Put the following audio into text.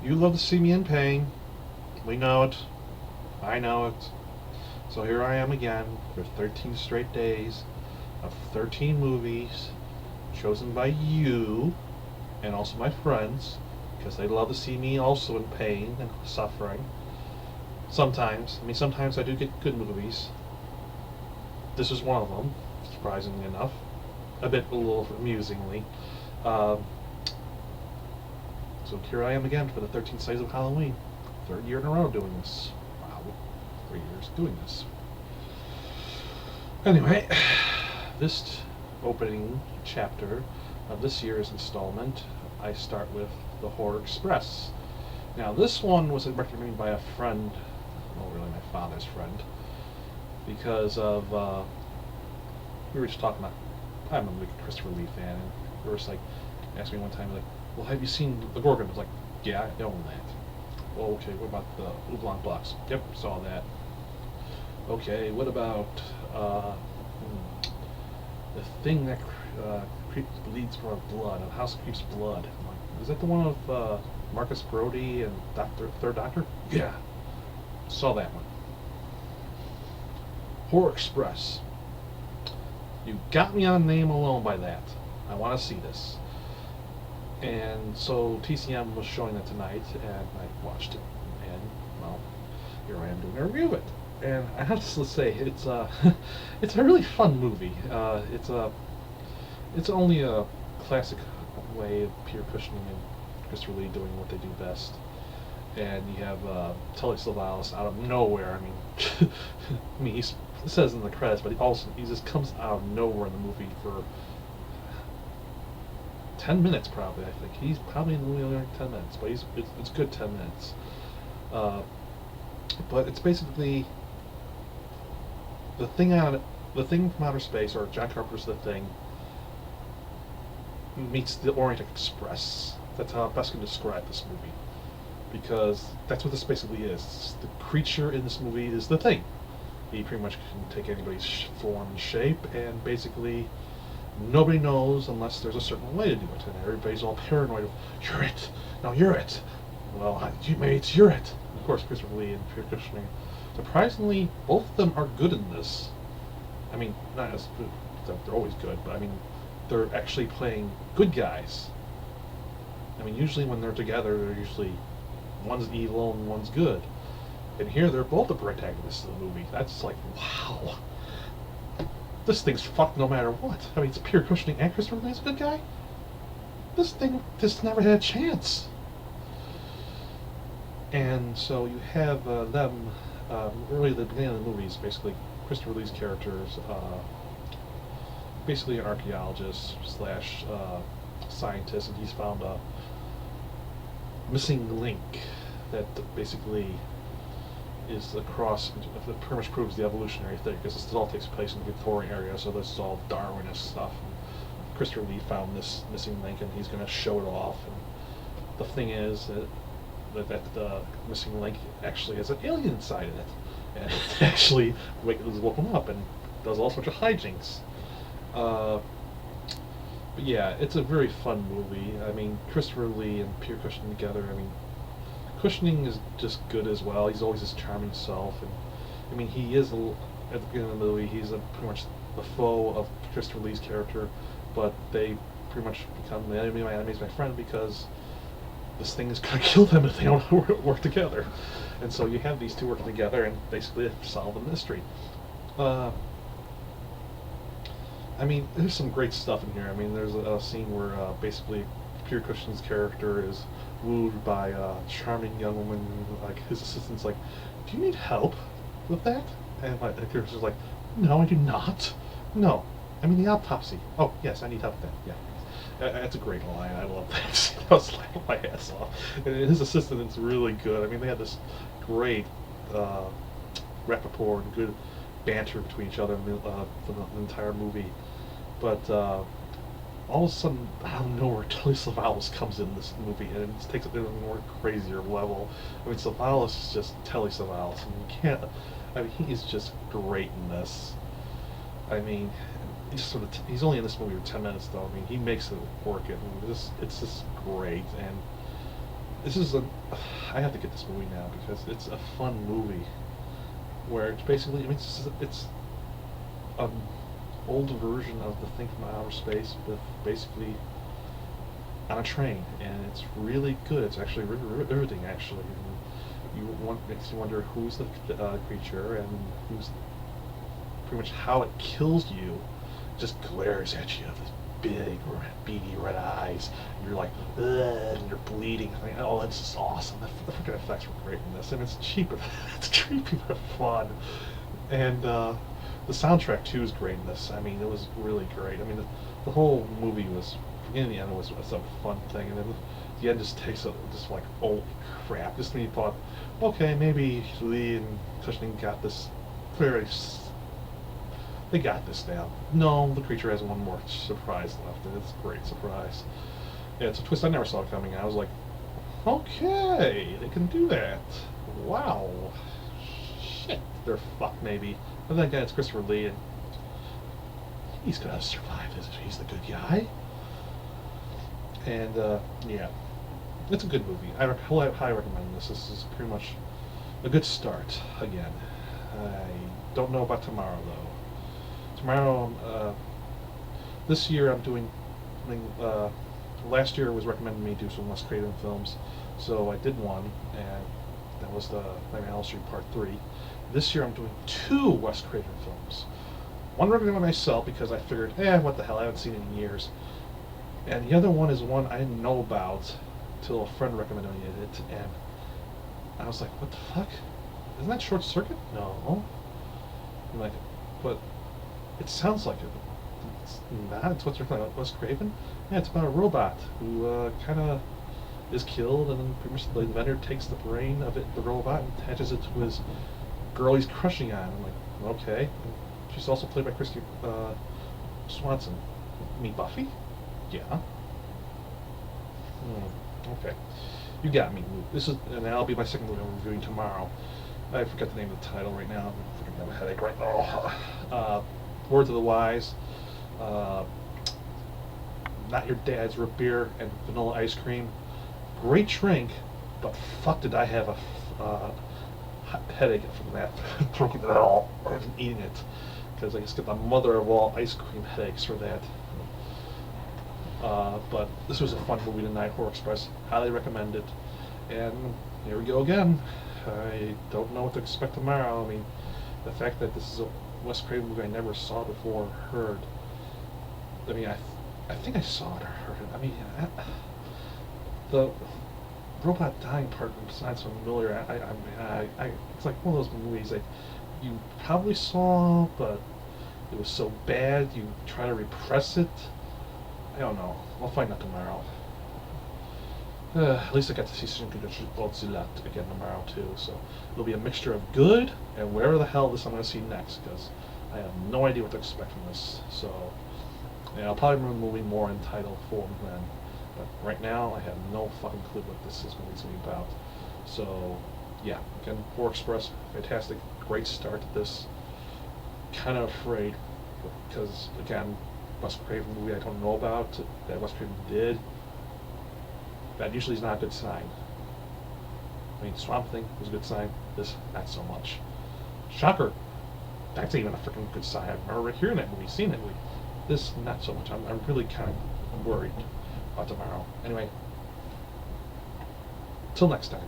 You love to see me in pain. We know it. I know it. So here I am again for 13 straight days of 13 movies chosen by you and also my friends because they love to see me also in pain and suffering. Sometimes. I mean, sometimes I do get good movies. This is one of them, surprisingly enough. A little amusingly. Um, so here I am again for the 13th days of Halloween. Third year in a row doing this. Wow, 3 years doing this. Anyway, this opening chapter of this year's installment, I start with The Horror Express. Now, this one was recommended by a friend, well, really my father's friend, because of, we were just talking about, I'm a big Christopher Lee fan, and they were just like, asked me one time, like, well, have you seen The Gorgon? I was like, yeah, I own that. Well, okay, what about the Oolong Blocks? Yep, saw that. Okay, what about the thing that bleeds for blood, a House Creeps Blood? Is that the one of Marcus Brody and Third Doctor? Yeah, saw that one. Horror Express. You got me on name alone by that. I want to see this. And so TCM was showing it tonight, and I watched it. And, well, here I am doing a review of it. And I have to say, it's it's a really fun movie. It's only a classic way of Peter Cushing and Christopher Lee doing what they do best. And you have Telly Savalas out of nowhere. I mean, it says in the credits, but he just comes out of nowhere in the movie for 10 minutes probably. I think he's probably in the movie only like 10 minutes, but it's good 10 minutes. But it's basically the thing from outer space, or John Carpenter's The Thing, meets the Orient Express. That's how I best can describe this movie, because that's what this basically is. The creature in this movie is the Thing. He pretty much can take anybody's form and shape, and basically nobody knows unless there's a certain way to do it, and everybody's all paranoid of, you're it, no, you're it. Well, maybe you're it. Of course, Christopher Lee and Peter Cushing. Surprisingly, both of them are good in this. I mean, not as good, they're always good, but I mean, they're actually playing good guys. I mean, usually when they're together, they're usually, one's evil and one's good. And here, they're both the protagonists of the movie. That's like, wow. This thing's fucked no matter what. I mean, it's Peter Cushing and Christopher Lee's a good guy. This thing just never had a chance. And so you have them, really at the beginning of the movie is basically Christopher Lee's character is basically an archaeologist slash scientist, and he's found a missing link that basically is across, it pretty much proves the evolutionary thing, because this all takes place in the Victorian area, so this is all Darwinist stuff. And Christopher Lee found this missing link, and he's going to show it off. And the thing is that the missing link actually has an alien inside of it, and it actually is woken up and does all sorts of hijinks. But yeah, it's a very fun movie. I mean, Christopher Lee and Peter Cushing together, I mean, Cushing is just good as well. He's always his charming self, and I mean, he is at the beginning of the movie, he's pretty much the foe of Christopher Lee's character, but they pretty much become the enemy. My enemy's my friend, because this thing is gonna kill them if they don't work together. And so you have these two working together and basically solve the mystery. I mean, there's some great stuff in here. I mean, there's a scene where basically Peter Cushing's character is wooed by a charming young woman. Like, his assistant's like, do you need help with that? And the character's like, no, I do not. No, I mean the autopsy. Oh, yes, I need help with that. Yeah. That's a great line. I love that. I was laughing my ass off. And his assistant is really good. I mean, they had this great rapport and good banter between each other for the entire movie. But all of a sudden, out of nowhere, Telly Savalas comes in this movie, and it takes it to a more crazier level. I mean, Savalas is just Telly Savalas. I mean, you can't. I mean, he is just great in this. I mean, he's only in this movie for 10 minutes, though. I mean, he makes it work. It's just great. And this is a, I have to get this movie now because it's a fun movie where it's basically, I mean, it's an old version of The Thing from Outer Space with basically on a train, and it's really good. It's actually riveting, actually. Makes you wonder who's the creature and who's pretty much how it kills you. Just glares at you with these big, beady red eyes. And you're like, ugh, and you're bleeding. I mean, oh, it's just awesome. The freaking effects were great in this, and it's cheap. It's creepy but fun. And the soundtrack too is great in this. I mean, it was really great. I mean, the whole movie was, beginning to the end, was a fun thing, and then the end just takes just like, holy crap. Just when you thought, okay, maybe Lee and Cushing got this clearly. They got this now. No, the creature has one more surprise left, and it's a great surprise. Yeah, it's a twist I never saw coming. I was like, okay, they can do that. Wow. Shit, they're fucked maybe. But then again, it's Christopher Lee, and he's gonna survive this. He's the good guy. And yeah, it's a good movie. I highly recommend this. This is pretty much a good start. Again, I don't know about tomorrow though. Tomorrow, this year I'm doing, last year was recommending me do some Wes Craven films, so I did one, and that was the Nightmare on Elm Street Part 3. This year I'm doing 2 Wes Craven films. One recommended by myself because I figured, what the hell, I haven't seen it in years. And the other one is one I didn't know about till a friend recommended it, and I was like, what the fuck? Isn't that Short Circuit? No. I'm like, but it sounds like it. It's not. It's what's about Wes Craven. Yeah, it's about a robot who kind of is killed, and then pretty much the inventor takes the brain of the robot, and attaches it to his girl he's crushing on. I'm like, okay. And she's also played by Christy Swanson. Me, Buffy? Yeah. Okay. You got me. This is, and that'll be my second movie I'm reviewing tomorrow. I forgot the name of the title right now. I'm freaking have a headache right now. Words of the Wise. Not Your Dad's Root Beer and Vanilla Ice Cream. Great drink, but fuck did I have a headache from that. Drinking it all and eating it. Because I just get the mother of all ice cream headaches for that. But this was a fun movie tonight, Horror Express. Highly recommend it. And here we go again. I don't know what to expect tomorrow. I mean, the fact that this is a Wes Craven movie I never saw before or heard. I mean, I think I saw it or heard it. I mean, the robot dying part sounds familiar. It's like one of those movies that you probably saw, but it was so bad you try to repress it. I don't know. I'll find out tomorrow. At least I got to see Shin Godzilla again tomorrow too, so it'll be a mixture of good and wherever the hell this I'm going to see next, because I have no idea what to expect from this. So, yeah, I'll probably remember the movie more in title form then, but right now I have no fucking clue what this movie's going to be about. So, yeah, again, Horror Express, fantastic, great start to this. Kind of afraid, because again, Wes Craven movie I don't know about that Wes Craven did. That usually is not a good sign. I mean, Swamp Thing was a good sign. This, not so much. Shocker. That's even a freaking good sign. I remember hearing that movie, seeing that movie. This, not so much. I'm really kind of worried about tomorrow. Anyway, till next time.